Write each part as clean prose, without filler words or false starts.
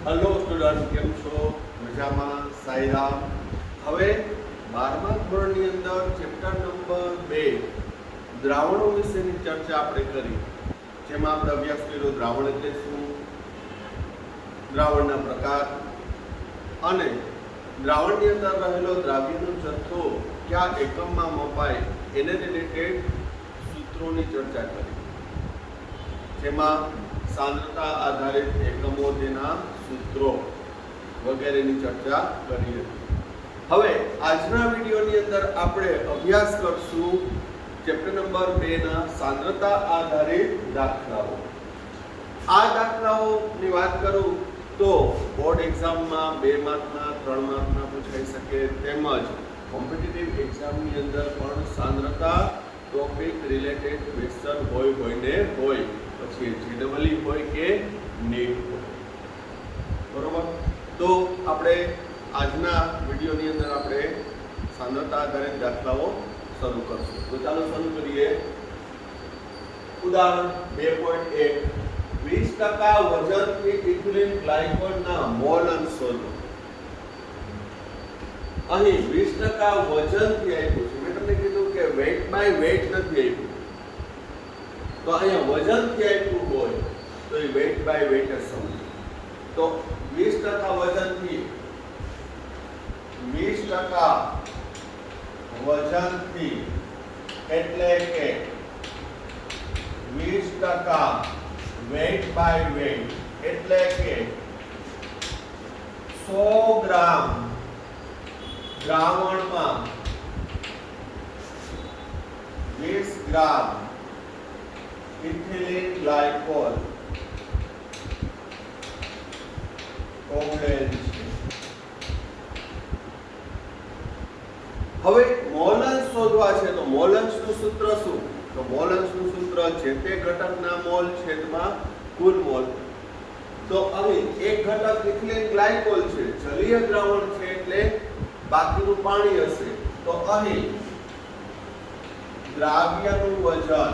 Hello student, કેમ છો? મજામાં? સાઈરામ. હવે 12મા ધોરણની અંદર ચેપ્ટર નંબર 2 દ્રાવણો વિશેની ચર્ચા આપણે કરી, જેમાં આપણે અભ્યાસ કર્યો દ્રાવણ એટલે શું, દ્રાવણના પ્રકાર અને દ્રાવણની અંદર રહેલો દ્રાવ્યનો જથ્થો કયા એકમમાં મપાય એને રિલેટેડ સૂત્રોની ચર્ચા કરી, જેમાં સાંદ્રતા આધારિત એકમો, તેના સૂત્રો વગેરેની ચર્ચા કરી હતી. હવે આજના વિડીયોની અંદર આપણે અભ્યાસ કરશું ચેપ્ટર નંબર 2 ના સાંદ્રતા આધારિત દાખલાઓ. આ દાખલાઓની વાત કરું તો બોર્ડ એક્ઝામમાં 2 માર્કના 3 માર્કના પૂછાઈ શકે, તેમજ કોમ્પિટિટિવ એક્ઝામની અંદર પણ સાંદ્રતા ટોપિક રિલેટેડ ક્વેશ્ચન હોય પછી જીડબલઈ હોય કે નીટ હોય. બરોબર, તો આપણે આજના વિડીયોની અંદર આપણે સાંદ્રતા આધારિત દાખલાઓ શરૂ કરશું. તો ચાલો શરૂ કરીએ. ઉદાહરણ 2.1 20% વજનથી ઇથિલિન ગ્લાયકોલના મોલ અંશ શોધો. અહીં 20% વજનથી આપ્યું છે. મેં તમને કીધું કે વેઇટ બાય વેઇટ નથી આપ્યું, તો અહીંયા વજનથી આપ્યું હોય તો એ વેઇટ બાય વેઇટ જ સમજો. તો 20% વજનથી 20% વજનથી એટલે કે 20% વેઇટ બાય વેઇટ એટલે કે 100 ગ્રામ દ્રાવણમાં 20 ગ્રામ ઇથિલિન ગ્લાયકોલ ઓગળેલ છે. હવે મોલન્સ શોધવા છે, તો મોલન્સનું સૂત્ર શું? તો મોલન્સનું સૂત્ર છે તે ઘટકના મોલ છેદમાં કુલ મોલ. તો અહીં એક ઘટક ઇથિલિન ગ્લાયકોલ છે, જલીય દ્રાવણ છે એટલે બાકીનું પાણી હશે. તો અહીં દ્રાવ્યનું વજન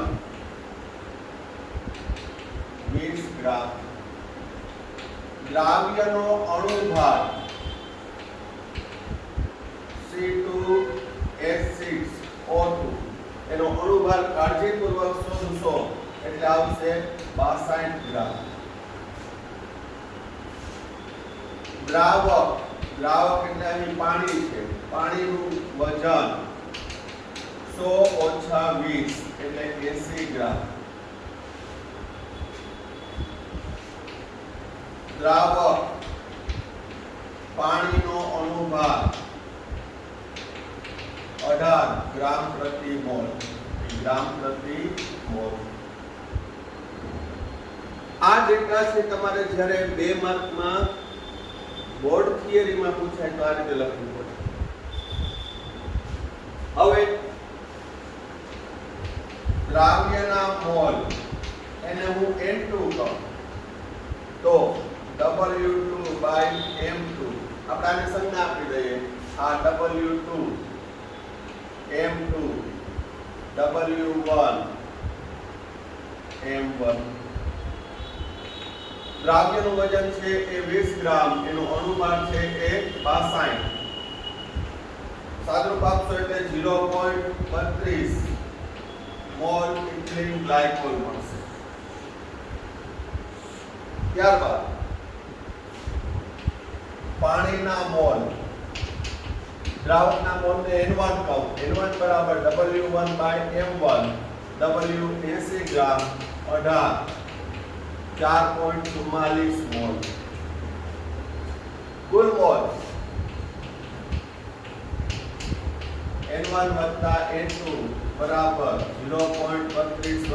20 ગ્રામ, દ્રાવ્યનો અણુભાર C2H6O2 એનો અણુભાર કાળજીપૂર્વક શોધશો એટલે આવશે 62 ગ્રામ. દ્રાવક એટલે અહીં પાણી છે, પાણીનું વજન 100 ઓછા 20 એટલે 80 ગ્રામ. દ્રાવક પાણીનો અણુભાર 18 ગ્રામ પ્રતિ મોલ. આ ડેટા છે તમારે જ્યારે 2 માર્કમાં બોર્ડ થિયરીમાં પૂછાય તો આ રીતે લખવું પડે. હવે દ્રાવ્યના મોલ એને હું N2 કહું તો W2/M2 આપણે આને સંજ્ઞા આપી દઈએ. આ W2 M2 W1 M1. દ્રાવ્યનું વજન છે એ 20 ગ્રામ, એનું અણુભાર છે એ 62. સાદુરૂપ આપશો એટલે 0.32 મોલ ઇથિલિન ગ્લાયકોલ મળશે. ત્યારબાદ પાણીના મોલ, દ્રાવકના મોલને N1 કહું. N1 બરાબર W1/M1. W 80 ગ્રામ 18 4.44 મોલ. કુલ મોલ N1 + N2 બરાબર 0.32 +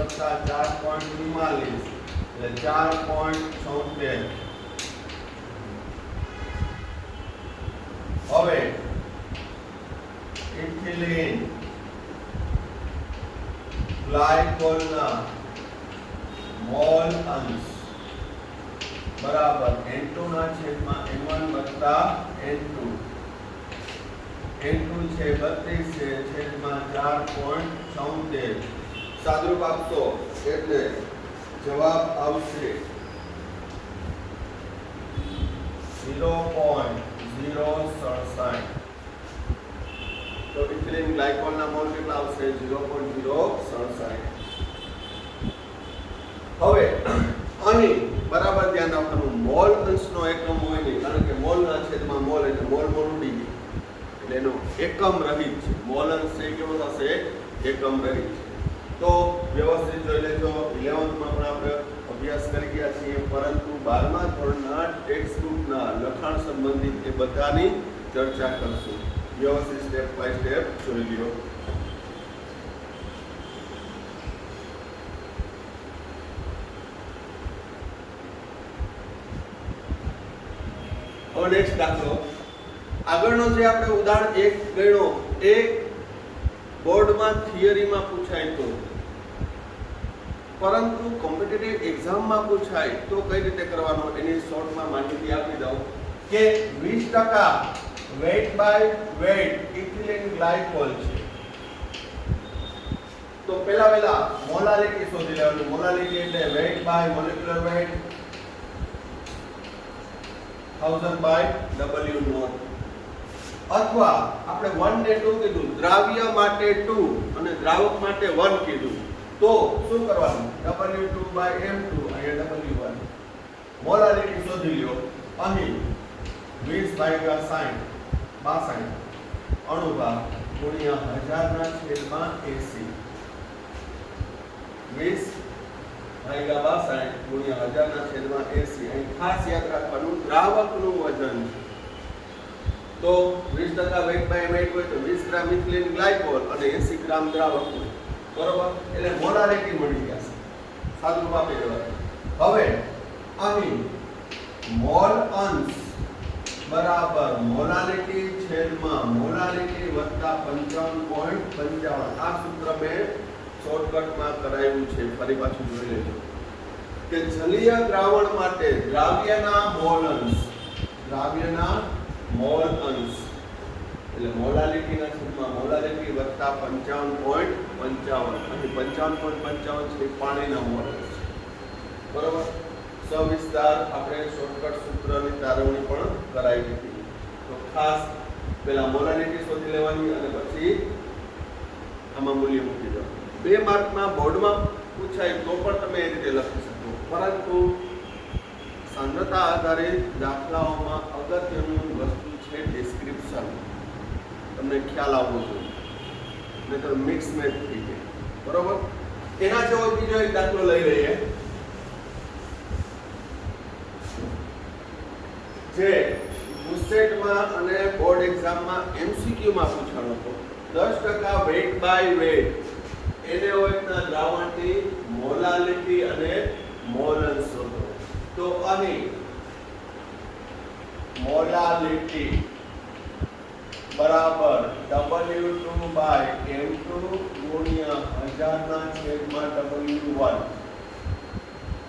4.44 એટલે 4.76. હવે ઇથિલિન ગ્લાયકોલના મોલ અંશ બરાબર N2 ના છેદમાં N1 + N2. N2 છે 32 છે છેદમાં 4.76. સાદુરૂપ આપશો એટલે જવાબ આવશે 0.067. તો ઇથિલિન ગ્લાયકોલના મોલ કેટલા આવશે? 0.067. હવે અહીં બરાબર ધ્યાન રાખવાનું, મોલ અંશનો એકમ હોય નહીં, કારણ કે મોલના છેદમાં મોલ એટલે મોલ ઉડી ગઈ એટલે એનો એકમ રહિત છે. મોલ અંશ છે કેવો થશે? એકમ રહિત છે. તો વ્યવસ્થિત જોઈ લેજો. 11th માં પણ આપણે અભ્યાસ કરી ગયા છીએ, પરંતુ 12મા ધોરણના ટેક્સ્ટ બુકના લખાણ સંબંધિત એ બધાની ચર્ચા કરશું. વ્યવસ્થિત સ્ટેપ બાય સ્ટેપ જોઈ લ્યો. હવે નેક્સ્ટ દાખલો, આગળનો જે આપણે ઉદાહરણ 1 ગણ્યો એ બોર્ડમાં થિયરીમાં પૂછાય તો, પરંતુ કોમ્પિટિટિવ એક્ઝામમાં પૂછાય તો કઈ રીતે કરવાનો એની શોર્ટમાં માહિતી આપી દઉં કે 20% weight by weight ethylene glycol છે. તો પહેલા મોલાલિટી શોધી લેવાની. મોલાલિટી એટલે weight by molecular weight 1000 by W naught, અથવા આપણે 1 ને 2 કીધું, દ્રાવ્ય માટે 2 અને દ્રાવક માટે 1 કીધું, તો શું કરવાનું? W2 બાય M2 અહીંયા W1. મોલાલિટી શોધી લ્યો. અહીં 20 ભાગ્યા 60 અણુભાર ગુણ્યા 1000 ના છેદમાં 80. 20 ભાગ્યા 62 ગુણ્યા 1000 ના છેદમાં 80. અહીં ખાસ યાદ રાખવાનું દ્રાવકનું વજન છે. તો 20% વેઇટ બાય વેઇટ હોય તો 20 ગ્રામ ઇથિલિન ગ્લાયકોલ અને 80 ગ્રામ દ્રાવક હોય, બરોબર? એટલે મોલાલિટી મળી ગયા છે. સાદું રૂપ આપી દેવાનું. હવે અહીં મોલ અંશ બરાબર મોલાલિટી છેદમાં મોલાલિટી વત્તા 55.55. આ સૂત્ર મેં શોર્ટકટમાં કરાવ્યું છે, ફરી પાછું જોઈ લેજો કે જલીય દ્રાવણ માટે દ્રાવ્યના મોલ અંશ એટલે મોલાલિટીના છેદમાં મોલાલિટી વત્તા 55.55. અહીં 55.55 છે પાણીના મોલ અંશ, બરોબર? સવિસ્તાર આપણે શોર્ટકટ સૂત્રની તારવણી પણ કરાવી દીધી. તો ખાસ પહેલા મોલાલિટી શોધી લેવાની અને પછી આમાં મૂલ્ય મૂકી દો. 2 માર્કમાં બોર્ડમાં પૂછાય તો પણ તમે એ રીતે લખી શકો, પરંતુ સાંદ્રતા આધારિત દાખલાઓમાં અગત્યનું વસ્તુ છે ડિસ્ક્રિપ્શન. તમને ખ્યાલ આવવો જોઈએ, નહીંતર મિક્સ મેચ થઈ જાય, બરોબર? એના જેવો બીજો એક દાખલો લઈ લઈએ જે ગુસ્સેટમાં અને બોર્ડ એક્ઝામમાં MCQ માં પૂછાણો હતો. 10% વેઇટ બાય વેઇટ એને હોય દ્રાવણની મોલાલિટી અને મોલ અંશ શોધો. તો અહીં મોલાલિટી બરાબર W2 બાય M2 ગુણ્યા 1000 ના છેદમાં W1.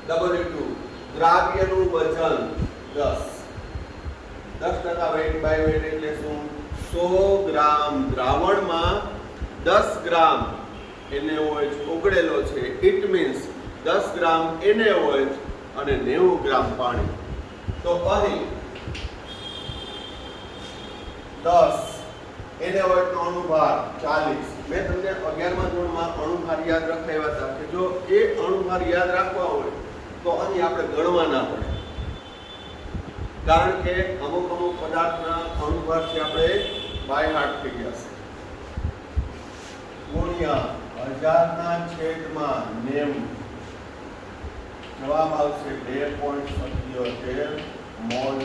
W2 દ્રાવ્યનું વજન 10% વેઇટ બાય વેઇટ એટલે શું? 100 ગ્રામ દ્રાવણમાં 10 ગ્રામ NaOH ઓગળેલો છે. ઇટ મીન્સ 10 ગ્રામ NaOH અને 90 ગ્રામ પાણી. તો અહીં 10 NaOH નો અણુભાર 40. મેં તમને 11મા ધોરણમાં અણુભાર યાદ રખાવ્યા હતા કે જો એ અણુભાર યાદ રાખવા હોય તો અહીં આપણે ગણવા ના પડે, કારણ કે અમુક પદાર્થના અણુભાર છે આપણે બાય હાર્ટ થઈ ગયા છે. ગુણ્યા 1000 ના છેદમાં 90. જવાબ આવશે 2.77 મોલ.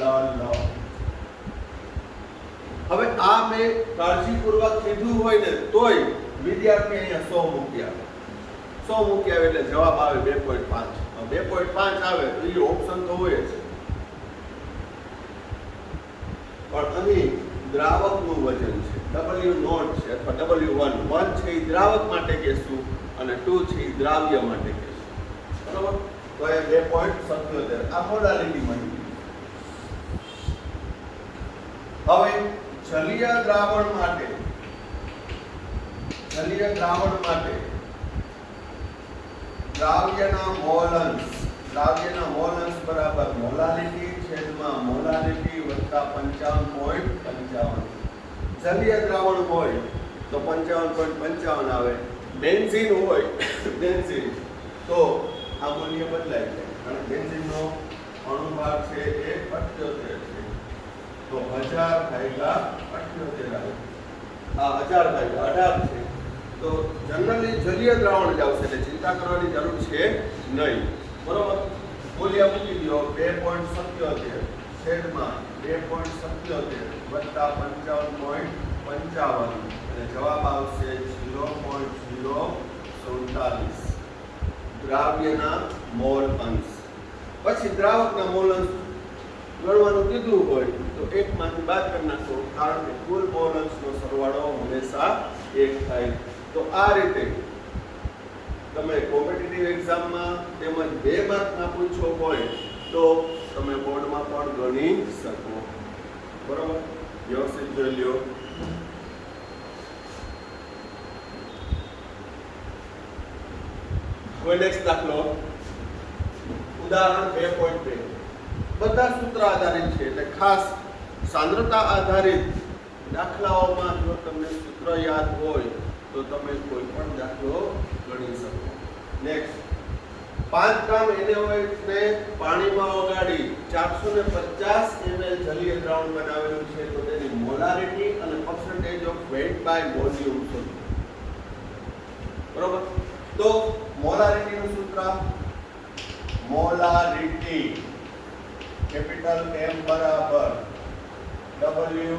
હવે આ મેં કાળજીપૂર્વક કીધું હોય ને તોય વિદ્યાર્થી અહીંયા 100 મૂકી આવે એટલે જવાબ આવે 2.5. 2.5 આવે તો એ ઓપ્શન તો હોય જ, પણ અહીં દ્રાવકનું વજન છે, W0 છે અથવા W1. 1 છે એ દ્રાવક માટે કહેશું અને 2 છે એ દ્રાવ્ય માટે કહેશું, બરોબર? તો એ 2.77 આ મોલાલિટી મળી. હવે જલીય દ્રાવણ માટે દ્રાવ્યના મોલ અંશ બરાબર મોલાલિટી છેદમાં મોલાલિટી વત્તા 55.55. જલીય દ્રાવણ હોય તો 55.55 આવે. બેન્ઝીન હોય બેન્ઝીન તો આ મૂલ્ય બદલાય છે, કારણ બેન્ઝીનનો અણુભાર છે એ 78 છે, તો 1000 ભાગ્યા 78 આવે. આ 1000 ભાગ્યા 18 છે, તો જનરલી જલીય દ્રાવણ જ આવશે, એટલે ચિંતા કરવાની જરૂર છે નહીં. બરોબર, મૂલ્ય મૂકી દો 2.77 છેદમાં 2.77 વત્તા 55.55 અને જવાબ આવશે 0.047 દ્રાવ્યના મોલ અંશ. પછી દ્રાવકના મોલ અંશ ગણવાનું કીધું હોય તો એકમાંથી બાદ કરી નાખો, કારણ કે કુલ મોલ અંશનો સરવાળો હંમેશા 1 થાય. તો આ રીતે તમે કોમ્પિટિટિવ એક્ઝામમાં તેમજ 2 માર્કના પૂછો હોય તો તમે બોર્ડમાં પણ ગણી શકો. બરોબર, વ્યવસ્થિત જોઈ લ્યો. કોઈ નેક્સ્ટ દાખલો, ઉદાહરણ 2.2. બધા સૂત્ર આધારિત છે, એટલે ખાસ સાંદ્રતા આધારિત દાખલાઓમાં જો તમને સૂત્ર યાદ હોય તો તમે કોઈ પણ દાખલો ગણી શકો. નેક્સ્ટ, 5 ગ્રામ NaOH ને પાણીમાં ઓગાળી 450 ml જલીય દ્રાવણ બનાવેલું છે, તો તેની મોલારિટી અને percentage of weight by volume શોધો. બરોબર, તો મોલારિટી નું સૂત્ર, મોલારિટી કેપિટલ M બરાબર W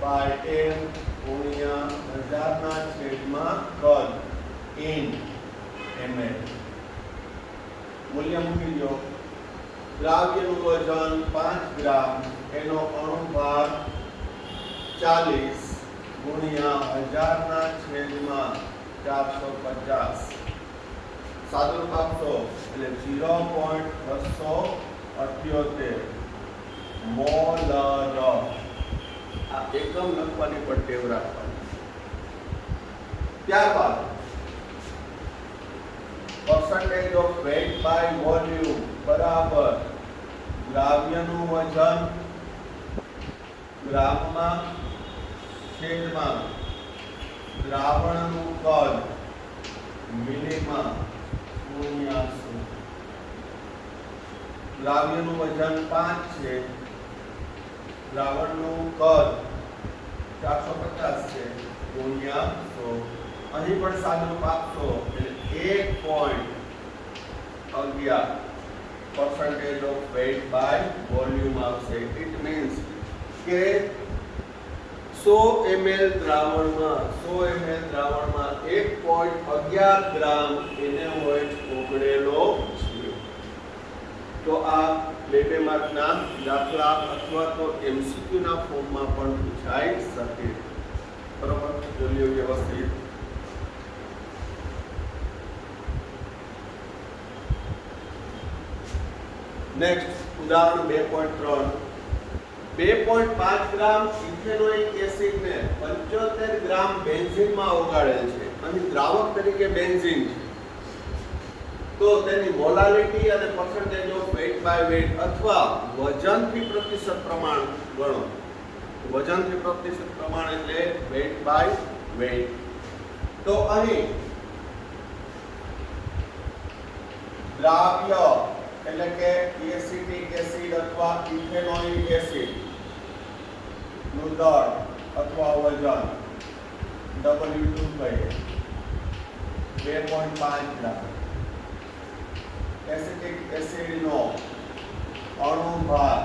by M ગુણ્યા 1000 ના છેદમાં કદ in ml. મૂલ્ય મૂકી દો. દ્રાવ્યનું વજન 5 ગ્રામ, એનો અણુભાર 40 ગુણ્યા 1000 ના છેદમાં 450. સાદુરૂપ આપશો એટલે 0.278 મોલર. આ એકમ લખવાની પણ ટેવ રાખવાની. ત્યારબાદ percentage of weight by volume બરાબર દ્રાવ્યનું વજન ગ્રામમાં છેદમાં દ્રાવણનું કદ મિલીમાં ગુણ્યા 100. દ્રાવ્યનું વજન 5 છે, દ્રાવણનું કદ 450 છે ગુણ્યા 100. અહીં પણ સાદુરૂપ આપશો એટલે 1.11 percentage of weight by volume આવશે. ઇટ મીન્સ કે 100 ml દ્રાવણમાં 1.11 ગ્રામ NaOH ઓગળેલો છે. તો આ 2 માર્કના દાખલા અથવા તો MCQ ના ફોર્મમાં પણ પૂછાઈ શકે. બરોબર, જોઈ લો વ્યવસ્થિત. નેક્સ્ટ, ઉદાહરણ 2.3. 2.5 ગ્રામ ઇથેનોઇક એસિડને 75 ગ્રામ બેન્ઝીનમાં ઓગાળેલ છે. અહીં દ્રાવક તરીકે બેન્ઝીન છે, તો તેની મોલારિટી અને percentage of weight by weight અથવા વજનથી પ્રતિશત પ્રમાણ ગણો. વજનથી પ્રતિશત પ્રમાણ એટલે weight by weight. તો અહીં દ્રાવ્ય એટલે કે એસિટિક એસિડ અથવા ઇથેનોઇક એસિડ નું દળ અથવા વજન W2 કહીએ 2.5 ગ્રામ. એસિટિક એસિડનો અણુભાર,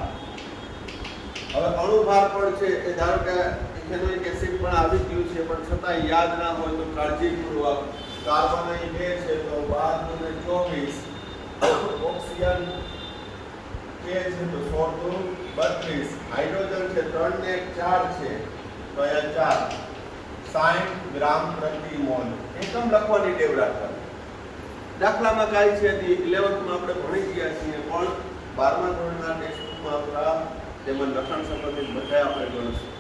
હવે અણુભાર પણ છે એ ધારો કે ઇથેનોઇક એસિડ પણ આવી ગયું છે, પણ છતાં યાદ ના હોય તો કાળજીપૂર્વક. કાર્બન અહીં 2 છે તો 12 ને 24, ઓક્સિજન કે છે તો 16 × 32, હાઇડ્રોજન છે 3 ને 4 છે તો અહીંયા 4, 60 ગ્રામ પ્રતિ મોલ. એકમ લખવાની ટેવ રાખવાની. દાખલામાં કાંઈ છે તે 11th માં આપણે ભણી ગયા છીએ, પણ 12મા ધોરણના ટેક્સ્ટબુકમાં આપણા તેમજ લખાણ સંબંધિત બધા આપણે ગણીશું.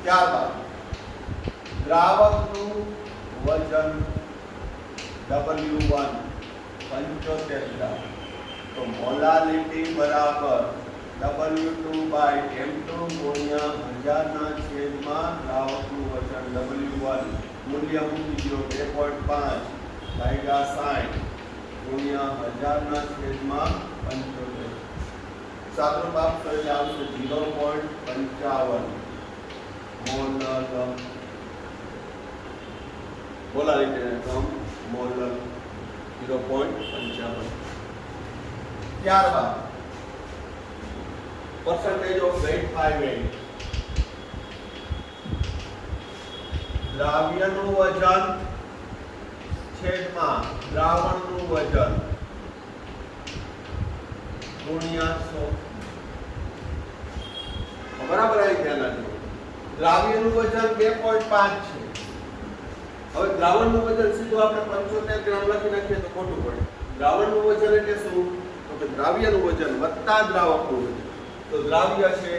ત્યારબાદ દ્રાવકનું વજન W1 75 ગ્રામ તો મોલાલિટી બરાબર W2/M2 ગુણ્યા 1000 ના છેદમાં દ્રાવકનું વજન W1 મૂલ્ય મૂકી દો 2.5 ભાગ્યા 60 ગુણ્યા 1000 ના છેદમાં 75 સાદુરૂપ આપશો એટલે આવશે 0.55 મોલ મોલાલિટી કમ મોલ 0.55 ત્યારબાદ percentage of weight by weight દ્રાવ્યનું વજન છેદમાં દ્રાવણનું વજન ગુણ્યા 100 બરાબર આવી ધ્યાન રાખજો દ્રાવ્યનું વજન 2.5 છે હવે દ્રાવણનું વજન સીધું આપણે 75 ગ્રામ લખી નાખીએ તો ખોટું પડે દ્રાવણનું વજન એટલે શું તો કે દ્રાવ્યનું વજન વત્તા દ્રાવકનું વજન તો દ્રાવ્ય છે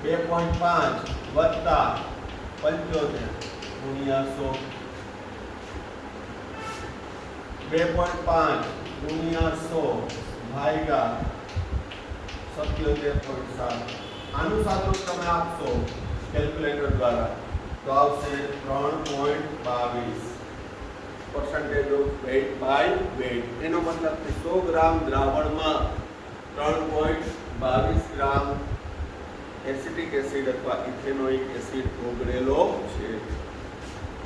2.5 વત્તા 75 ગુણ્યા 100 2.5 ગુણ્યા 100 ભાગ્યા 77.7 આનું સાદુરૂપ તમે આપશો કેલ્ક્યુલેટર દ્વારા તો આવશે 3.22 percentage of weight by weight એનો મતલબ કે 100 ગ્રામ દ્રાવણમાં 3.22 ગ્રામ એસિટિક એસિડ અથવા ઇથેનોઇક એસિડ ઓગળેલો છે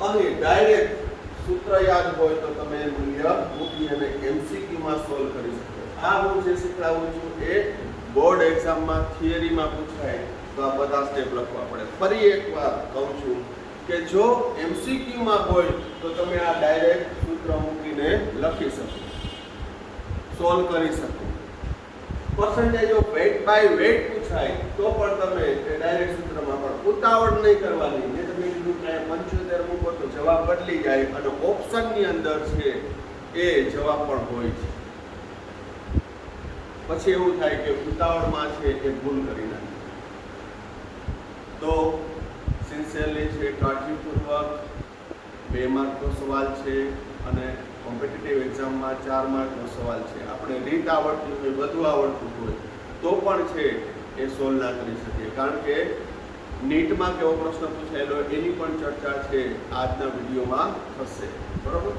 અહીં ડાયરેક્ટ સૂત્ર યાદ હોય તો તમે મૂલ્ય મૂકી અને એમસીક્યુ માં સોલ્વ કરી શકો આ હું જે શીખવાડું છું એ બોર્ડ એક્ઝામમાં થિયરીમાં પૂછાય તો આ બધા સ્ટેપ લખવા પડે ફરી એકવાર કહું છું કે જો એમસીક્યુ માં હોય તો તમે આ ડાયરેક્ટ સૂત્ર મૂકીને લખી શકો સોલ્વ કરી શકો percentage of weight by weight પૂછાય તો પણ તમે એ ડાયરેક્ટ સૂત્રમાં પણ ઉતાવળ નહીં કરવાની મેં તમને કીધું કે 75 મૂકો તો જવાબ બદલી જાય અને ઓપ્શનની અંદર છે એ જવાબ પણ હોય છે પછી એવું થાય કે ઉતાવળમાં છે એ ભૂલ કરી નાખે તો સિન્સિયરલી છે કાળજીપૂર્વક 2 માર્કનો સવાલ છે અને કોમ્પિટિટિવ એક્ઝામમાં 4 માર્કનો સવાલ છે આપણે રીત આવડતી હોય બધું આવડતું હોય તો પણ છે એ સોલ્વ ના કરી શકીએ કારણ કે નીટમાં કેવો પ્રશ્ન પૂછાયેલો એની પણ ચર્ચા છે આજના વિડીયોમાં થશે બરોબર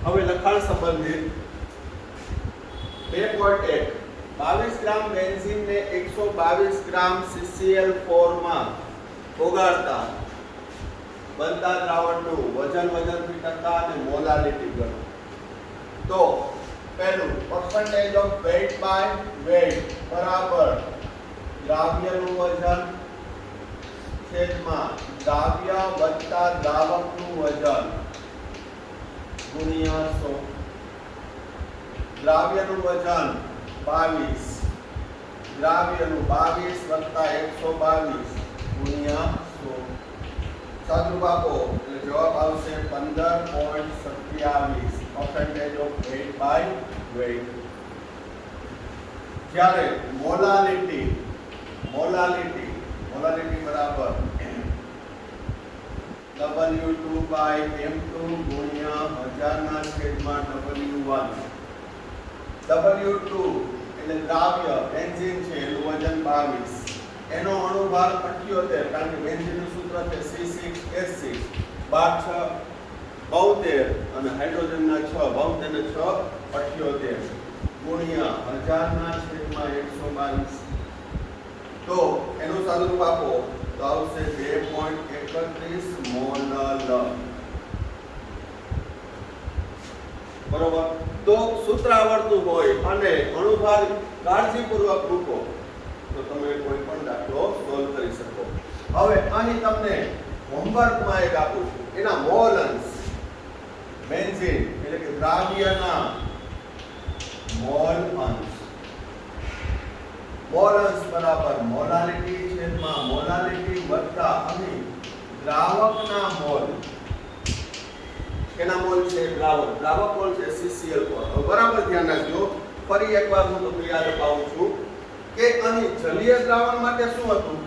હવે લખાણ સંબંધિત 2.1 22 ગ્રામ બેન્ઝીનને 122 ગ્રામ CCl4 માં ઓગાળતા બનતા દ્રાવણનું વજનથી ટકા અને મોલાલિટી ગણો તો પહેલું percentage of weight by weight બરાબર દ્રાવ્યનું વજન છેદમાં દ્રાવ્ય વત્તા દ્રાવકનું વજન ગુણ્યા 100 દ્રાવ્યનું વજન 22 દ્રાવ્યનું 22 વત્તા 122 ગુણ્યા 100 સાદુરૂપ આપો એટલે જવાબ આવશે 15.27 percentage of weight by weight જ્યારે મોલાલિટી બરાબર W2/M2 ગુણ્યા 1000 ના છેદમાં W1 W2 એટલે દ્રાવ્ય બેન્ઝીન છે એનું વજન 22 એનો અણુભાર 78 કારણ કે બેન્ઝીનનું સૂત્ર છે C6H6 12 72 અને હાઇડ્રોજનના 6 72 ને 6 78 ગુણ્યા 1000 ના છેદમાં 122 તો એનું સાદુરૂપ આપો તો આવશે 2.31 મોલ બરોબર તો સૂત્ર આવડતું હોય અને અણુભાર કાળજીપૂર્વક મૂકો તો તમે કોઈ પણ દાખલો સોલ્વ કરી શકો હવે અહીં તમને હોમવર્કમાં એક આપું છું એના મોલ અંશ બેન્ઝીન એટલે કે દ્રાવ્યના મોલ અંશ બરાબર મોલાલિટી છેદમાં મોલાલિટી વત્તા અહીં દ્રાવકના મોલ કેના મોલ છે દ્રાવક મોલ છે CCl4 બરાબર ધ્યાન રાખજો ફરી એકવાર હું તમને યાદ અપાવું છું કે અહીં જલીય દ્રાવણ માટે શું હતું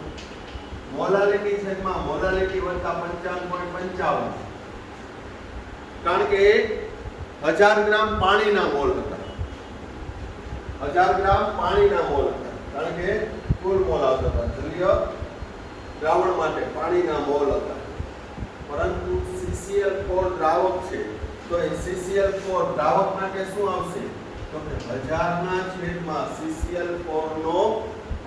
મોલાલિટી છેદમાં મોલાલિટી વત્તા 55.55, કારણ કે 1000 ગ્રામ પાણીના મોલ હતા, 1000 ગ્રામ પાણીના મોલ હતા, કારણ કે કુલ મોલ આવતા હતા જલીય દ્રાવણ માટે પાણીના મોલ હતા. પરંતુ CCl4 દ્રાવક છે, તો એ CCl4 દ્રાવક માટે શું આવશે? તો કે 1000 ના છેદમાં CCl4 નો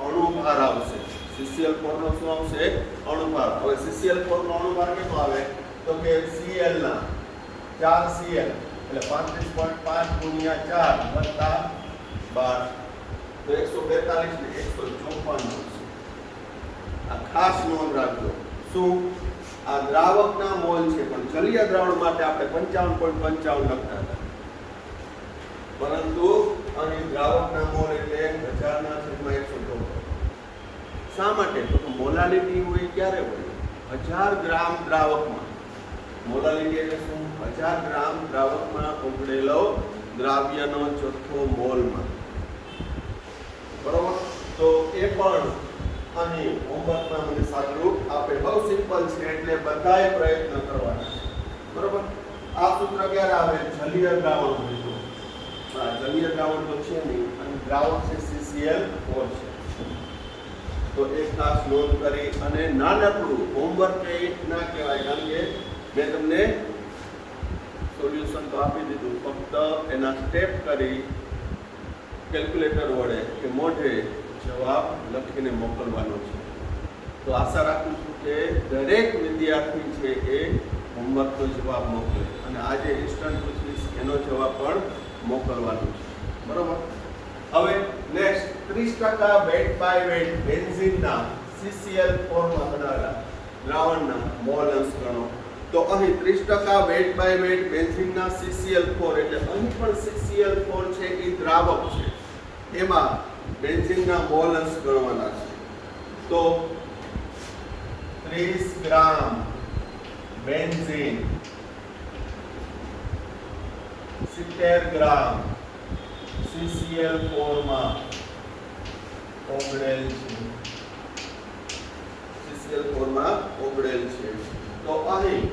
અણુભાર આવશે. CCl4 નો શું આવશે? અણુભાર. હવે CCl4 નો અણુભાર કેટલો આવે? તો કે Cl ના 4 Cl એટલે 35.5 ગુણ્યા 4 વત્તા 12, તો 142 ને 154 આવશે. આ ખાસ નોંધ રાખજો. શું? આ દ્રાવકના મોલ છે, પણ જલીય દ્રાવણ માટે આપણે 55.55 લખતા હતા, પરંતુ અહીં દ્રાવકના મોલ એટલે 1000 ના છેદમાં 154. શા માટે? તો મોલાલિટી હોય ક્યારે હોય? 1000 ગ્રામ દ્રાવકમાં. મોલાલિટી એટલે શું? 1000 ગ્રામ દ્રાવકમાં ઉઘડેલો દ્રાવ્યનો જથ્થો મોલમાં. બરોબર? તો એ પણ અહીં હોમવર્કમાં મને સાદુરૂપ આપે. બહુ સિમ્પલ છે, એટલે બધાએ પ્રયત્ન કરવાના છે. બરોબર? આ સૂત્ર ક્યારે આવે? જલીય દ્રાવણ હોય તો. જલીય દ્રાવણ તો છે નહીં, અને દ્રાવક છે CCl4 છે. તો એક ખાસ નોંધ કરી, અને નાનકડું હોમવર્ક કે ના કહેવાય, કારણ કે મેં તમને સોલ્યુશન તો આપી દીધું, ફક્ત એના સ્ટેપ કરી કેલ્ક્યુલેટર વડે કે મોઢે જવાબ લખીને મોકલવાનો છે. તો આશા રાખું છું કે દરેક વિદ્યાર્થી છે એ હોમવર્કનો જવાબ મોકલે, અને આજે ઇન્સ્ટન્ટ પૂછીશ એનો જવાબ પણ મોકલવાનો છે. બરોબર? હવે નેક્સ્ટ 30% વેટ બાય વેટ બેન્ઝીનના CCl4 માં બનાવેલા દ્રાવણના મોલ અંશ ગણો. તો અહીં 30% વેટ બાય વેટ બેન્ઝીનના CCl4 એટલે અહીં પણ CCl4 છે એ દ્રાવક છે, એમાં બેન્ઝીનના મોલ અંશ ગણવાના છે. તો 30 ગ્રામ બેન્ઝીન 70 ગ્રામ CCl4 માં ઓગળેલ છે. CCl4 માં ઓગળેલ છે. તો અહીં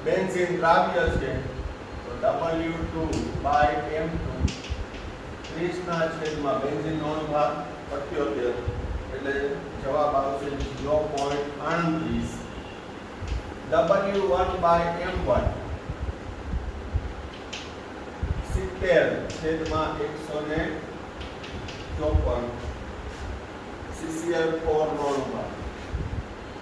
બેન્ઝીન દ્રાવ્ય છે, તો W2/M2 30 ના છેદમાં બેન્ઝીન નો અણુભાર 78 એટલે જવાબ આવશે 0.38. W1/M1 70 છેદમાં 154 CCl4 નો અણુભાર.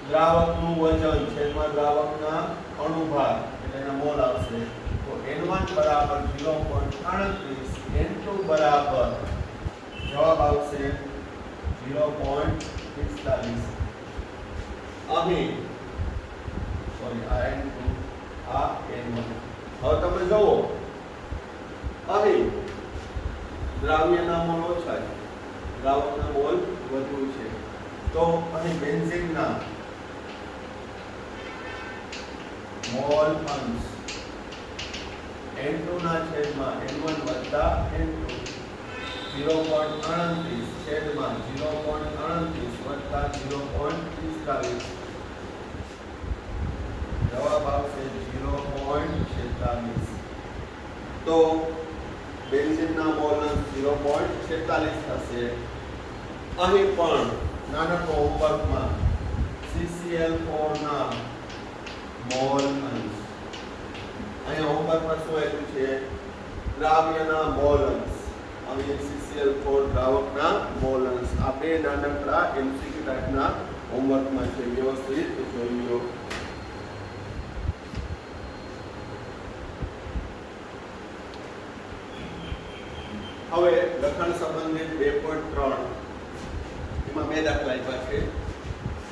દ્રાવકનું વજન છેદમાં દ્રાવકના અણુભાર એટલે એના મોલ આવશે. તો N1 બરાબર 0.38, N2 બરાબર જવાબ આવશે 0.45. અહીં સોરી આ N2 આ N1. હવે તમે જુઓ, અહીં દ્રાવ્યના મોલ ઓછા છે, દ્રાવકના મોલ વધુ છે. તો અહીં બેન્ઝીનના મોલ અંશ N2 ના છેદમાં N1 વત્તા N2 0.38 છેદમાં 0.38 વત્તા 0.45 જવાબ આવશે 0.46. તો બેન્ઝીનના મોલ અંશ 0.46 થશે. અહીં પણ નાનકડો હોમવર્કમાં CCl4 ના મોલ અંશ, અહીંયા હોમવર્કમાં શું આપ્યું છે? દ્રાવ્યના મોલ અંશ. અહીં CCl4 દ્રાવકના મોલ અંશ. આ બે નાનકડા MCQ ટાઈપના હોમવર્કમાં છે, વ્યવસ્થિત જોઈ લો. હવે લખાણ સંબંધિત 2.3 એમાં બે દાખલા આપ્યા છે.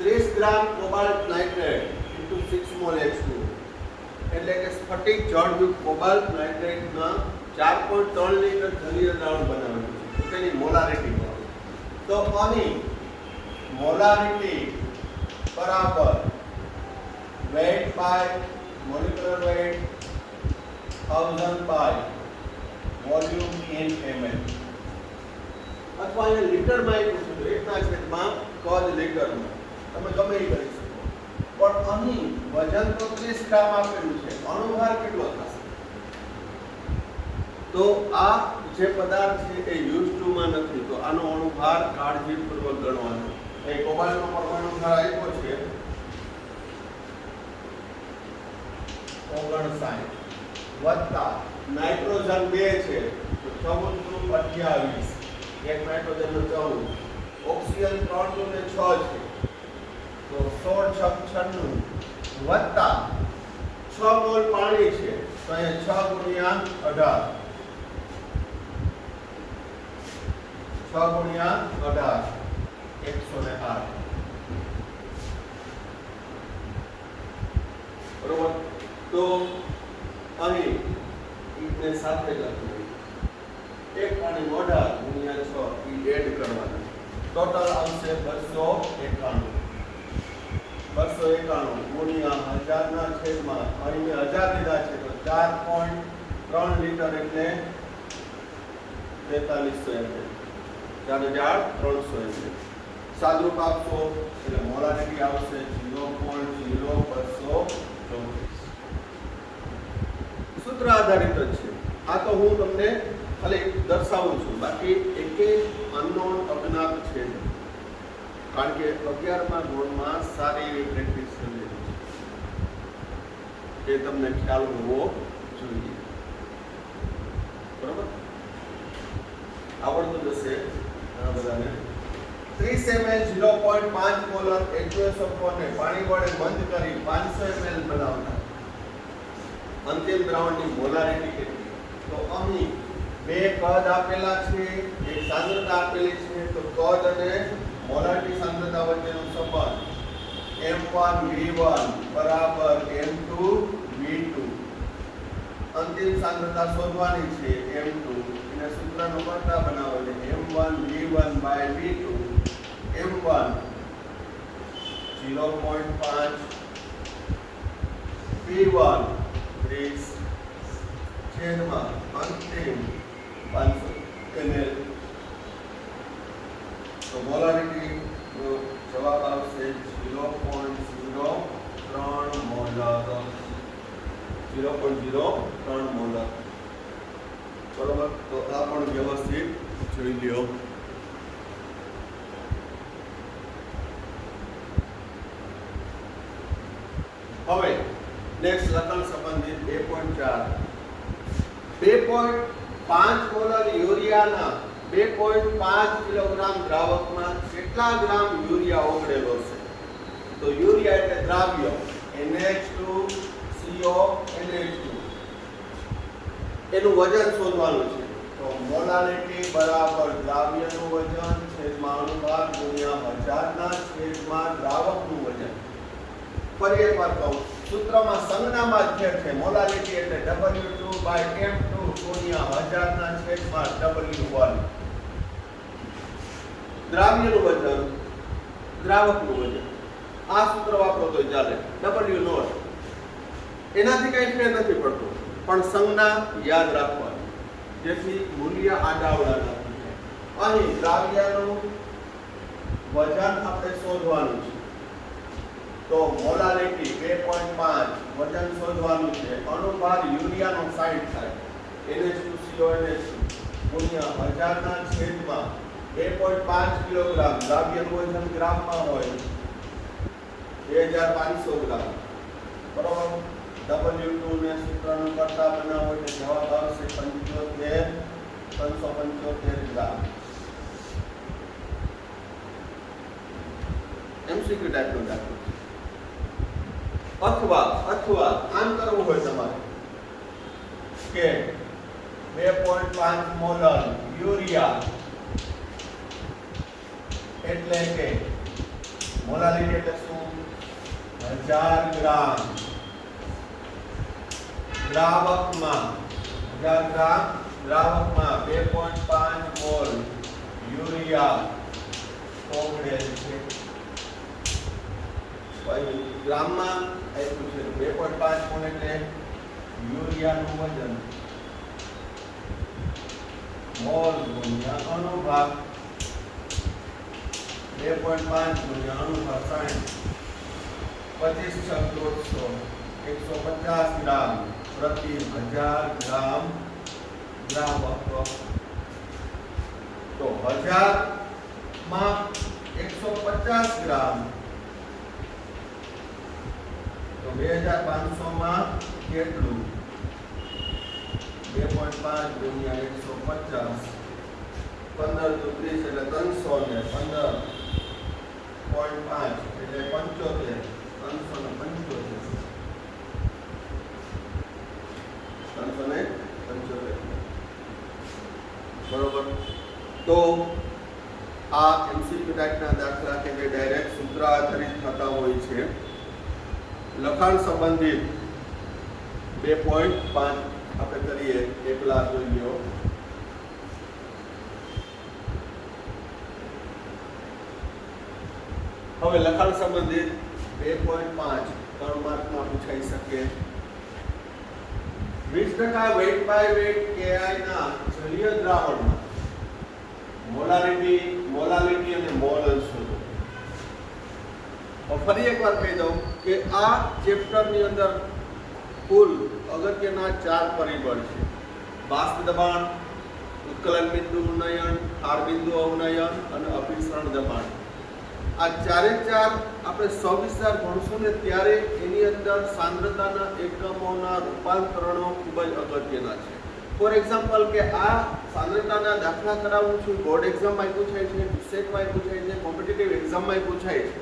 30 ગ્રામ કોબાલ્ટ નાઇટ્રેટ * 6 મોલ H2 એટલે કે સ્ફટિક જળયુક્ત કોબાલ્ટ નાઇટ્રેટના 4.3 લિટર જલીય દ્રાવણ બનાવેલું છે. તેની મોલારિટી મળે. તો અહીં મોલારિટી બરાબર weight by molecular weight 1000 by volume in ml, અથવા અહીંયા લીટરમાં આપ્યું છે તો 1/1000 કદ લીટરમાં, તમે ગમે એ કરી શકો. પણ અહીં વજન તો 30 ગ્રામ આપેલું છે, અણુભાર કેટલો થશે? તો આ જે પદાર્થ છે એ યુઝ ટુ માં નથી, તો આનો અણુભાર કાળજીપૂર્વક ગણવાનો. એ કોબાલ્ટનો પરમાણુ ભાર આપ્યો છે 59 વત્તા નાઇટ્રોજન 2 છે તો 14 × 28, એક નાઇટ્રોજન નો 14, ઓક્સિજન 3 ને 6 છે તો 16 × 96 વત્તા 6 મોલ પાણી છે તો અહીંયા 6 × 18, 6 × 18 108. બરોબર. તો અહીં ઈને સાથે લખવું, એક પાણી 18 × 6 ઈ એડ કરવાના, ટોટલ આવશે 291. 291 × 1000 ના છેદમાં અહીં મેં 1000 લીધા છે તો 4.3 લીટર એટલે 4300 ml, 4300 ml. સાદુરૂપ આપશો એટલે મોલારિટી આવશે 0.0224. સૂત્ર આધારિત જ છે આ, તો હું તમને ખાલી દર્શાવું છું, બાકી એકે અનનોન અજ્ઞાત છે, કારણ કે 11મા ધોરણમાં સારી એવી પ્રેક્ટિસ કરેલી છે, એ તમને ખ્યાલ હોવો જોઈએ. બરાબર, આવડતું જશે ઘણા બધાને. 30 ml 0.5 મોલર H2SO4 ને પાણી વડે બંધ કરી 500 ml બનાવતા અંતિમ દ્રાવણની મોલારિટી કેટલી? તો અહીં બે કદ આપેલા છે, એક સાંદ્રતા આપેલી છે, તો કદ અને મોલારિટી સાંદ્રતા વચ્ચેનો સંબંધ M1V1 બરાબર M2V2. અંતિમ સાંદ્રતા શોધવાની છે M2, એને સૂત્રનો કરતા બનાવો એટલે M1V1/V2. M1 0.5, P1 30 છેદમાં અંતિમ 500 ml. તો મોલારિટી નો જવાબ આવશે 0.03 મોલર. 0.03 મોલર. બરોબર, તો આ પણ વ્યવસ્થિત જોઈ લ્યો. હવે નેક્સ્ટ લખન સંબંધિત 2.4. 2.5 મોલર યુરિયાના 2.5 કિલોગ્રામ દ્રાવકમાં કેટલા ગ્રામ યુરિયા ઓગળેલો છે? તો યુરિયા એટલે દ્રાવ્ય NH2CO NH2, એનું વજન શોધવાનું છે. તો મોલારિટી બરાબર દ્રાવ્યનું વજન છેદમાં અણુભાર ગુણ્યા 1000 ના છેદમાં દ્રાવકનું વજન. ફરી એકવાર કહું, સૂત્રમાં સંજ્ઞામાં જ ફેર છે. મોલારિટી એટલે W2/M2 ગુણ્યા 1000 ના છેદમાં W1. દ્રાવ્યનું વજન, દ્રાવકનું વજન, આ સૂત્ર વાપરો તો ચાલે. W0 એનાથી કઈ ફેર નથી પડતો, પણ સંજ્ઞા યાદ રાખવાની જેથી મૂલ્ય આડાવડા ન થાય. અહીં દ્રાવ્યનું વજન આપણે શોધવાનું છે, તો મોલારિટી 2.5 વજન શોધવાનું છે. અણુભાર યુરિયાનો 60 થાય, NH2CO NH2 ગુણ્યા 1000 ના છેદમાં 2.5 કિલોગ્રામ. દ્રાવ્યનું વજન ગ્રામમાં હોય 2500 ગ્રામ. બરોબર, W2 ને સૂત્રનું કરતા બનાવો એટલે જવાબ આવશે 375 ગ્રામ. MCQ ટાઈપનો દાખલો. અથવા આમ કરવું હોય તમારે કે 2.5 મોલર યુરિયા એટલે કે મોલારિટી એટલે શું? 1000 ગ્રામ દ્રાવકમાં 1000 ગ્રામ દ્રાવકમાં 2.5 મોલ યુરિયા ઓગળેલ છે. ગ્રામમાં આપ્યું છે 2.5 મોલ એટલે યુરિયાનું વજન મોલ ગુણ્યા અણુભાર 2.5 ગુણ્યા અનુભાર 60 25 6 150 ગ્રામ પ્રતિ 1000 ગ્રામ દ્રાવક. તો 1000 માં 150 ગ્રામ તો 2500 માં કેટલું? 2.5 ગુણ્યા 150 15 દુ 30 એટલે 300 ને 15.5 એટલે 75 375 બરોબર. તો આ એમસીક્યુ ટાઈપના દાખલા કે જે ડાયરેક્ટ સૂત્ર આધારિત થતા હોય છે. લખાણ સંબંધિત 2.5 આપણે કરીએ એકલા જોઈ લો. હવે લખાણ સંબંધિત 2.5 3 માર્કમાં પૂછાઈ શકે. 20% વેટ બાય વેટ KI ના જલીય દ્રાવણમાં મોલારિટી અને મોલ શોધો. ફરી એકવાર કહી દઉં કે આ ચેપ્ટરની અંદર કુલ અગત્યના 4 પરિબળ છે. બાષ્પ દબાણ, ઉત્કલન બિંદુ ઉન્નયન, ઠાર બિંદુ અવનયન અને અભિસરણ દબાણ. આ ચારે ચાર આપણે સવિસ્તાર ભણશું ને ત્યારે એની અંદર સાંદ્રતાના એકમોના રૂપાંતરણો ખૂબ જ અગત્યના છે. ફોર એક્ઝામ્પલ કે આ સાંદ્રતાના દાખલા કરાવું છું, બોર્ડ એક્ઝામમાં પૂછાય છે, સેટમાં પૂછાય છે, કોમ્પિટિટિવ એક્ઝામમાં પૂછાય છે.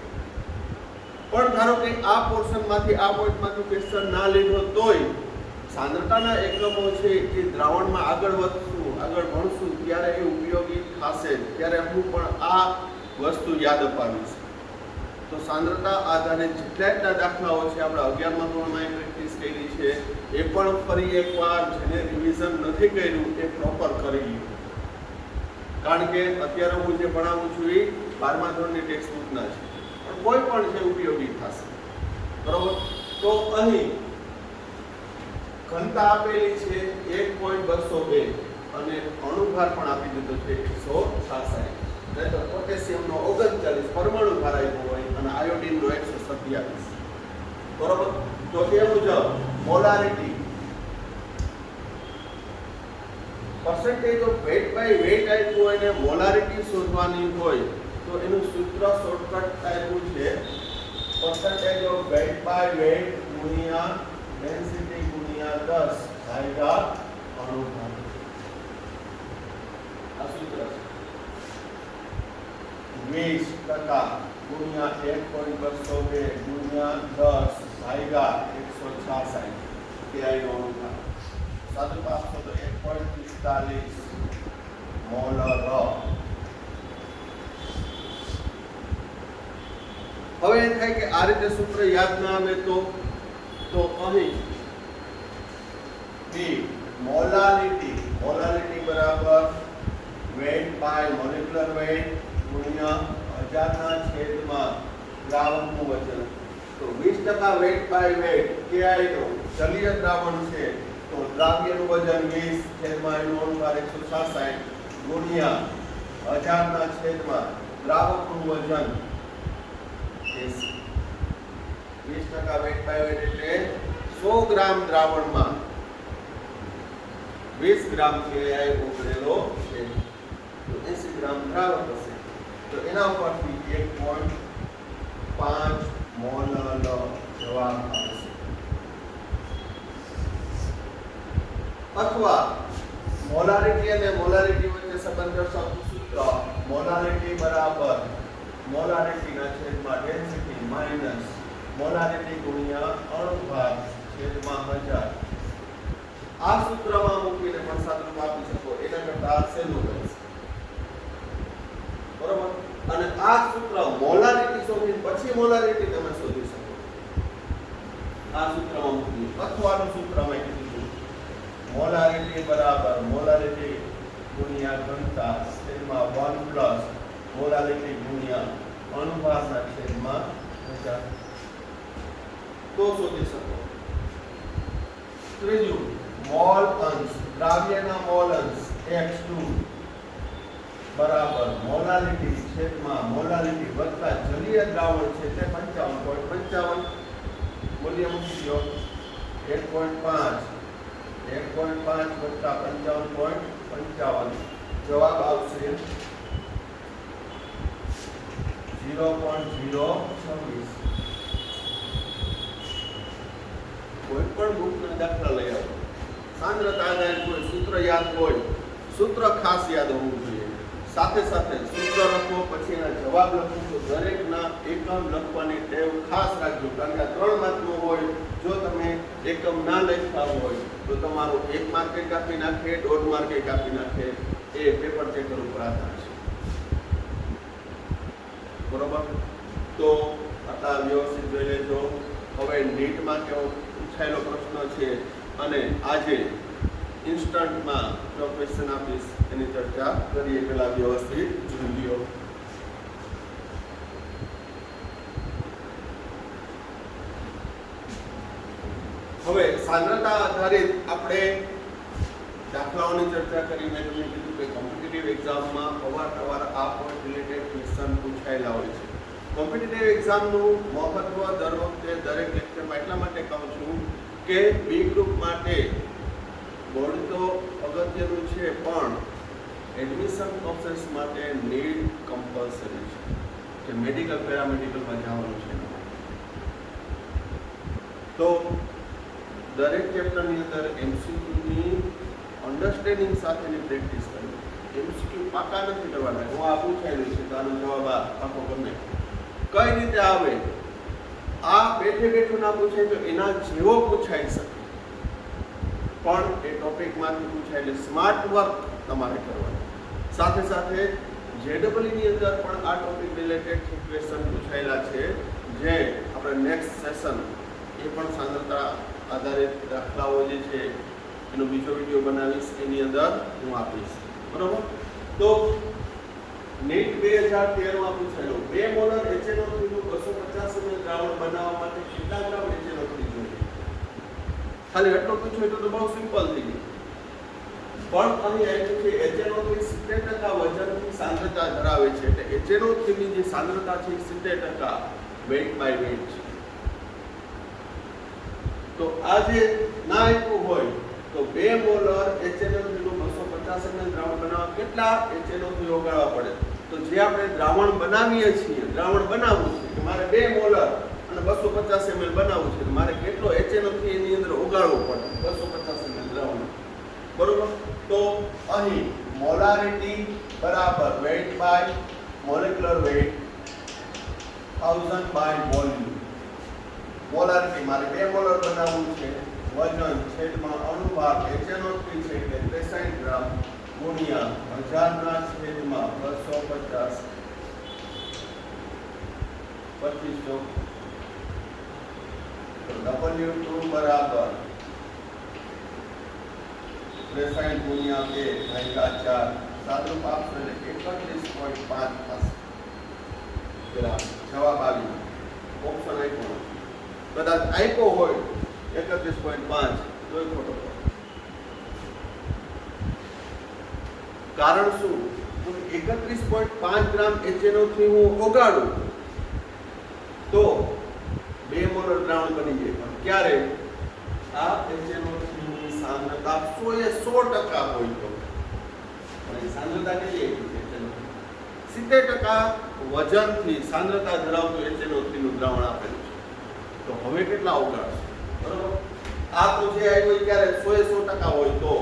પણ ધારો કે આ પોર્શનમાંથી આ પોઈન્ટમાંથી ક્વેશ્ચન ના લીધો તોય સાંદ્રતાના એકમો છે એ દ્રાવણમાં આગળ વધશું, આગળ ભણશું ત્યારે એ ઉપયોગી થશે. ત્યારે હું પણ આ વસ્તુ યાદ અપાવીશ. તો સાંદ્રતા આધારિત જેટલા દાખલાઓ છે આપણે 11મા ધોરણમાં પ્રેક્ટિસ કરી છે એ પણ ફરી એકવાર જેને રિવિઝન નથી કર્યું એ પ્રોપર કરી લો. કારણ કે અત્યારે હું જે ભણાવું છું એ 12મા ધોરણની ટેક્સ્ટ બુકના છે, પણ કોઈ પણ છે ઉપયોગી થશે. બરોબર. તો અહીં ઘનતા આપેલી છે 1.202 અને અણુભાર પણ આપી દીધો છે 166. તો પોટેશિયમનો 39 પરમાણુ ભાર આપ્યો હોય અને આયોડિનનો 127. બરોબર. તો એ મુજબ molarity percentage of weight by weight આપ્યું હોય ને મોલારિટી શોધવાની હોય તો એનું સૂત્ર શોર્ટકટ આપ્યું છે percentage of weight by weight ગુણ્યા density ગુણ્યા 10 ભાગ્યા અણુભાર. આ સૂત્ર છે 20% ગુણ્યા 1.202 ગુણ્યા 10 ભાગ્યા 166 KI નો અણુભાર. સાદું આપશો તો 1.45 મોલર. હવે એ થાય કે આ રીતે સૂત્ર યાદ ના આવે તો અહીં મોલારિટી બરાબર વેટ બાય મોલેક્યુલર વેટ ગુણ્યા 1000 ના છેદમાં દ્રાવકનું વજન. તો 20% વેટ બાય વેટ KI નો જલીય દ્રાવણ છે તો દ્રાવ્યનું વજન 20 છેદમાં એનું અણુભાર 166 ગુણ્યા 1000 ના છેદમાં દ્રાવકનું વજન 20% વેટ બાય વેટ એટલે 100 ગ્રામ દ્રાવણમાં 20 ગ્રામ KI ઉમેરેલો છે તો 80 ગ્રામ દ્રાવક હશે. તો એના ઉપરથી 1.5 મોલર જવાબ આવશે. અથવા મોલારિટી અને મોલારિટી વચ્ચે સંબંધ દર્શાવતું સૂત્ર મોલારિટી બરાબર મોલારિટીના છેદમાં ડેન્સિટી માઈનસ મોલારિટી ગુણ્યા અણુભાર છેદમાં 1000. આ સૂત્રમાં મૂકીને પણ સાદુરૂપ આપી શકો. એના કરતા આ સહેલું રહેશે. બરોબર. અને આ સૂત્ર મોલારિટી શોધીને પછી મોલારિટી તમે શોધી શકો. આ સૂત્રમાં મૂકી અથવાનું સૂત્ર મેં કીધું મોલારિટી બરાબર મોલારિટી ગુણ્યા ઘનતા છેદમાં 1 પ્લસ મોલારિટી ગુણ્યા અણુભારના છેદમાં 1000 તો શોધી શકો. ત્રીજું મોલ અંશ દ્રાવ્યના મોલ અંશ X2 બરાબર મોલાલિટી છેદમાં મોલાલિટી વત્તા જલીય દ્રાવણ છે તે 55.55 મૂલ્ય મૂકી દો 1.5 વત્તા 55.55 જવાબ આવશે 0.026. કોઈ પણ બુકના દાખલા લઈ આવો, સાંદ્રતા આધારિત કોઈ સૂત્ર યાદ હોય, સૂત્ર ખાસ યાદ હોવું જોઈએ, સાથે સાથે સૂત્ર લખો પછી એના જવાબ લખો. તો દરેકના એકમ લખવાની ટેવ ખાસ રાખજો, કારણ કે આ 3 માર્કનો હોય. જો તમે એકમ ના લખતા હોય તો તમારું 1 માર્કે કાપી નાખે, 1.5 માર્કે કાપી નાખે. એ પેપર ચેકર ઉપર આધાર છે. બરોબર, તો આટલા વ્યવસ્થિત જોઈ લેજો. હવે નીટમાં કેવો પૂછાયેલો પ્રશ્ન છે અને આજે ઇન્સ્ટન્ટમાં જો ક્વેશ્ચન આપીશ એની ચર્ચા કરીએ. પહેલા વ્યવસ્થિત જોઈ લ્યો. હવે સાંદ્રતા આધારિત આપણે દાખલાઓની ચર્ચા કરી. મેં તમને કીધું કે કોમ્પિટિટિવ એક્ઝામમાં અવારનવાર આ પોઈન્ટ રિલેટેડ ક્વેશ્ચન પૂછાયેલા હોય છે. કોમ્પિટિટિવ એક્ઝામનું મહત્વ દર વખતે દરેક લેક્ચરમાં એટલા માટે કહું છું કે બી ગ્રુપ માટે બોર્ડ તો અગત્યનું છે, પણ એડમિશન પ્રોસેસ માટે નીડ કમ્પલસરી છે કે મેડિકલ પેરામેડિકલમાં જવાનું છે. તો દરેક ચેપ્ટરની અંદર એમસીક્યુની અન્ડરસ્ટેન્ડિંગ સાથેની પ્રેક્ટિસ કરવી. એમસીક્યુ પાકા નથી કરવાના. હું આ પૂછાયેલું છે તો આનો જવાબ આ પાકો ગમે કઈ રીતે આવે. આ બેઠે બેઠું ના પૂછાય તો એના જેવો પૂછાઈ શકે, પણ એ ટોપિકમાંથી પૂછાય એટલે સ્માર્ટ વર્ક તમારે કરવાનું. સાથે સાથે જેડબલની અંદર પણ આ ટોપિક રિલેટેડ ક્વેશ્ચન પૂછાયેલા છે, જે આપણે નેક્સ્ટ સેશન એ પણ સાંદ્રતા આધારિત દાખલાઓ જે છે એનો બીજો વિડીયો બનાવીશ, એની અંદર હું આપીશ. બરોબર, તો નીટ 2013માં પૂછાયેલો 2 મોલર HNO3 નું 250 ml દ્રાવણ બનાવવા માટે કેટલા ગ્રામ HNO3 જોઈએ? ખાલી એટલો પૂછ્યો તો બહુ સિમ્પલ થઈ ગયું. પણ અહીં આપ્યું છે HNO3 70% વજનની સાંદ્રતા ધરાવે છે, એટલે HNO3 ની જે સાંદ્રતા છે 70% વેઇટ બાય વેઇટ છે. તો આ જે ના આપ્યું હોય તો 2 મોલર HNO3 નું 250 ml દ્રાવણ બનાવવા કેટલા HNO3 ઓગાળવા પડે? તો જે આપણે દ્રાવણ બનાવીએ છીએ, દ્રાવણ બનાવવું છે કે મારે 2 મોલર અને 250 ml બનાવવું છે, તો મારે કેટલો HNO3 એની અંદર ઓગાળવો પડે? 250 ml દ્રાવણ. બરોબર, તો અહીં મોલારિટી બરાબર weight by molecular weight 1000 by volume. Molarity મારે 2 મોલર બનાવવું છે, વજન છેદમાં અણુભાર HNO3 છે એટલે 63 ગ્રામ ગુણ્યા 1000 ના છેદમાં 250 2500. તો W2 બરાબર 63 ગુણ્યા 2 ભાગ્યા 4 સાદુરૂપ આપશો એટલે 31.5 થશે. જવાબ આવી ઓપ્શન આપ્યો કદાચ આપ્યો હોય 31.5 તો ખોટો. કારણ શું? 31.5 ગ્રામ HNO3 હું ઓગાળું તો 2 મોલર દ્રાવણ બની જાય. પણ ક્યારે? આ HNO3 ની સાંદ્રતા 100% હોય તો. અને સાંદ્રતા કેટલી છે? 70% વજનથી સાંદ્રતા ધરાવતું HNO3 નું દ્રાવણ આપેલું છે. તો હવે કેટલા ઓગાળશે? બરોબર, આ તો જે આવ્યું ક્યારે 100% હોય તો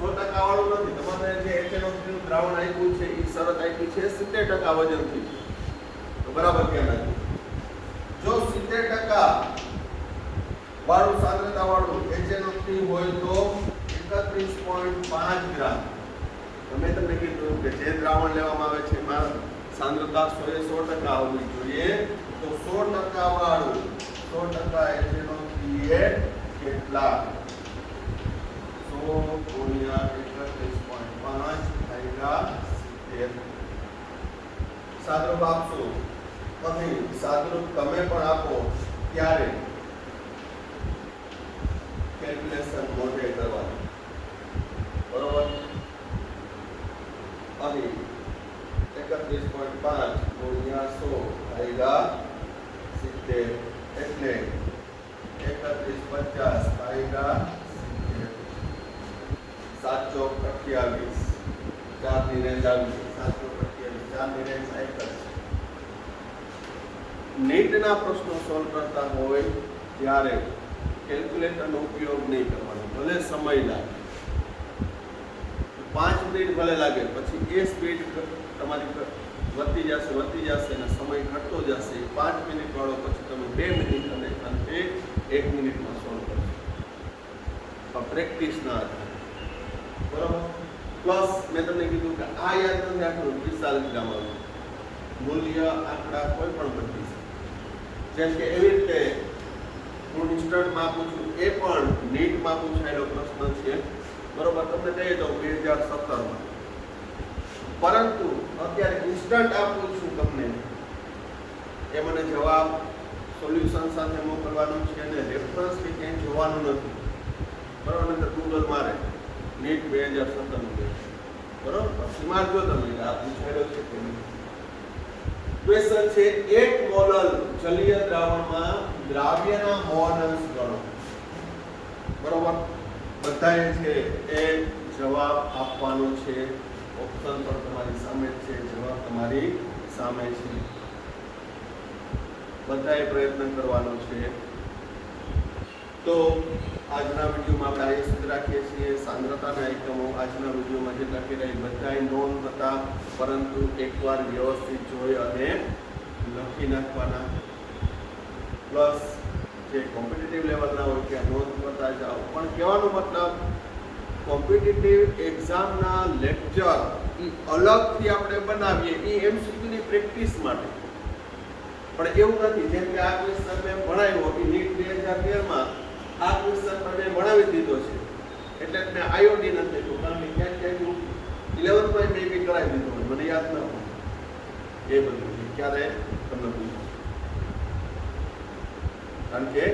100% વાળું નથી. તમારે જે HNO3 નું દ્રાવણ આપ્યું છે એ શરત આપી છે 70% વજનથી. તો બરાબર ધ્યાન રાખજો. જો 70% વાળું સાંદ્રતા વાળું HNO3 હોય તો 31.5 ગ્રામ. મેં તમને કીધું કે જે દ્રાવણ લેવામાં આવે છે એમાં સાંદ્રતા 100% હોવી જોઈએ. તો 100% વાળું 100% HNO3 એ કેટલા? 100 ગુણ્યા 31.5 ભાગ્યા 70. સાદરૂપ આપશો. અહીં સાદરૂપ તમે પણ આપો ત્યારે કેલ્ક્યુલેશન મોઢે કરવાનું. બરોબર, અહીં એટલે 3150 ભાગ્યા 7 ચોક 28 4 ની રેન્જ આવી 7 ચોક 28 4 ની રેન્જ 1 નીટના પ્રશ્નો સોલ્વ કરતા હોય ત્યારે કેલ્ક્યુલેટરનો ઉપયોગ નહીં કરવાનો, ભલે સમય લાગે 5 મિનિટ ભલે લાગે, પછી એ સ્પીડ તમારી વધતી જશે અને સમય ઘટતો જશે. 5 મિનિટ વાળો પછી તમે 2 મિનિટ અને અંતે 1 મિનિટમાં સોલ્વ કરશો, પ્રેક્ટિસના આધારે. બરાબર. પ્લસ મેં તમને કીધું કે આ યાદ નથી રાખવાનું 45 ગ્રામ આવવાનું મૂલ્ય આંકડા કોઈ પણ બદલી શકે. જેમ કે એવી રીતે હું ઇન્સ્ટન્ટમાં આપું છું, એ પણ નીટમાં પૂછાયેલો પ્રશ્ન છે. બરોબર. તમને કહી દઉં 2017માં, પરંતુ અત્યારે ઇન્સ્ટન્ટ આપું છું તમને, એ મને જવાબ સોલ્યુશન સાથે મોકલવાનું છે અને રેફરન્સ કે ક્યાંય જોવાનું નથી. બરાબર. નહીંતર ગૂગલ મારે નીટ 2017 બરાબર, પછી મારજો તમે આ પૂછાયેલો છે કે નહીં. ક્વેશ્ચન છે 1 મોલર જલીય દ્રાવણમાં દ્રાવ્યના મોલ અંશ ગણો. બરોબર. બધાએ છે એ જવાબ આપવાનો છે. ઓપ્શન પર તમારી સામે છે, જવાબ તમારી સામે છે. બધાએ પ્રયત્ન કરવાનો છે. તો આજના વિડીયોમાં આપણે આ સુધી રાખીએ છીએ. સાંદ્રતાના એકમો આજના વિડીયોમાં જેટલા કહેવાય બધાએ નોંધ હતા, પરંતુ એકવાર વ્યવસ્થિત જોઈ અને લખી નાખવાના. પ્લસ જે કોમ્પિટિટિવ લેવલના હોય ત્યાં નોંધ કરતા જાઓ. પણ કહેવાનો મતલબ કોમ્પિટિટિવ એક્ઝામના લેક્ચર અલગથી આપણે બનાવીએ એ એમસીક્યુની પ્રેક્ટિસ માટે. પણ એવું નથી. જેમ કે આ ક્વેશ્ચન મેં ભણાવ્યો કે નીટ 2013માં આ ક્વેશ્ચન પર મેં ભણાવી દીધો છે, એટલે મેં આયોડી નથી લીધું. કારણ કે ક્યાંક 11th મેં બી કરાવી દીધો હોય, મને યાદ ન હોય. એ બધું ક્યારે તમને પૂછો, કારણ કે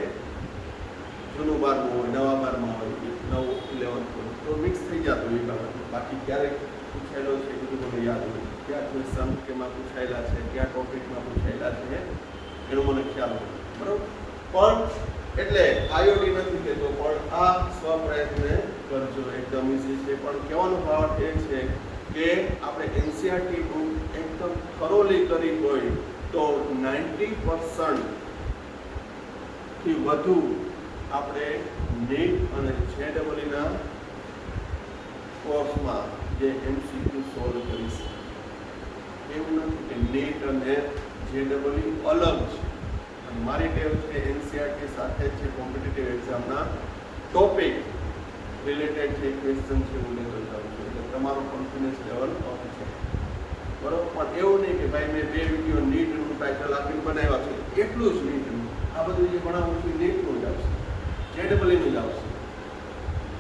જૂનું 12 હોય, નવા 12 હોય, નવું 11th હોય, તો મિક્સ થઈ જતું હોય. બાકી ક્યારેક પૂછાયેલો છે એ બધું મને યાદ હોય. ક્યાં ક્વેશ્ચન કેમાં પૂછાયેલા છે, ક્યાં ટોપિકમાં પૂછાયેલા છે, એનો મને ખ્યાલ હોય. બરોબર. પણ એટલે આયોડી નથી કહેતો, પણ આ સ્વપ્રયત્ન કરજો, એકદમ ઈઝી છે. પણ કહેવાનો ભાવ એ છે કે આપણે એનસીઆરટી બુક એકદમ થરોલી કરી હોય તો 90% થી વધુ આપણે નીટ અને જેડબલઈના કોર્સમાં જે એમસીક્યુ સોલ્વ કરી શકીએ. એવું નથી કે નીટ અને જેડબલઈ અલગ છે. મારી ટેવ છે એનસીઆરટી સાથે છે કોમ્પિટિટિવ એક્ઝામના ટોપિક રિલેટેડ જે ક્વેશ્ચન છે હું લેતો જાઉં છું, એટલે તમારો કોન્ફિડન્સ લેવલ અપ છે. બરોબર. પણ એવું નહીં કે ભાઈ મેં 2 વિડીયો નીટનું ટાઇટલ આપીને બનાવ્યા છે, એટલું જ નીટનું. આ બધું જે ભણાવું છું નીટનું જ આવશે, જેડબલઈનું જ આવશે.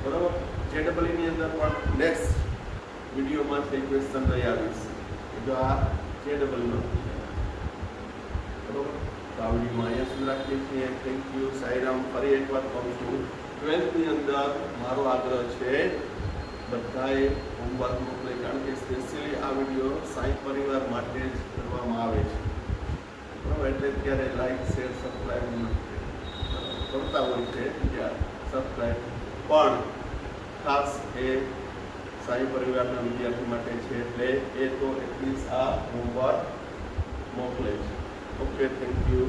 બરોબર. જેડબલઈની અંદર પણ નેક્સ્ટ વિડીયોમાં છે ક્વેશ્ચન લઈ આવીશ, જો આ જેડબલઈનો બરોબર. તો આ વિડીયોમાં અહીંયા સુધી રાખીએ છીએ. Thank you. સાઈરામ. ફરી એકવાર કહું છું, 12th ની અંદર મારો આગ્રહ છે બધાએ હોમવર્ક મોકલે, કારણ કે સ્પેશિયલી આ વિડીયો સાઈ પરિવાર માટે જ કરવામાં આવે છે. બરાબર. એટલે ત્યારે લાઈક શેર સબસ્ક્રાઈબ કરતા હોય છે, ત્યાં સબસ્ક્રાઈબ પણ ખાસ એ સાઈ પરિવારના વિદ્યાર્થી માટે છે, એટલે એ તો એટલીસ્ટ આ હોમવર્ક મોકલે છે. ઓકે. Thank you.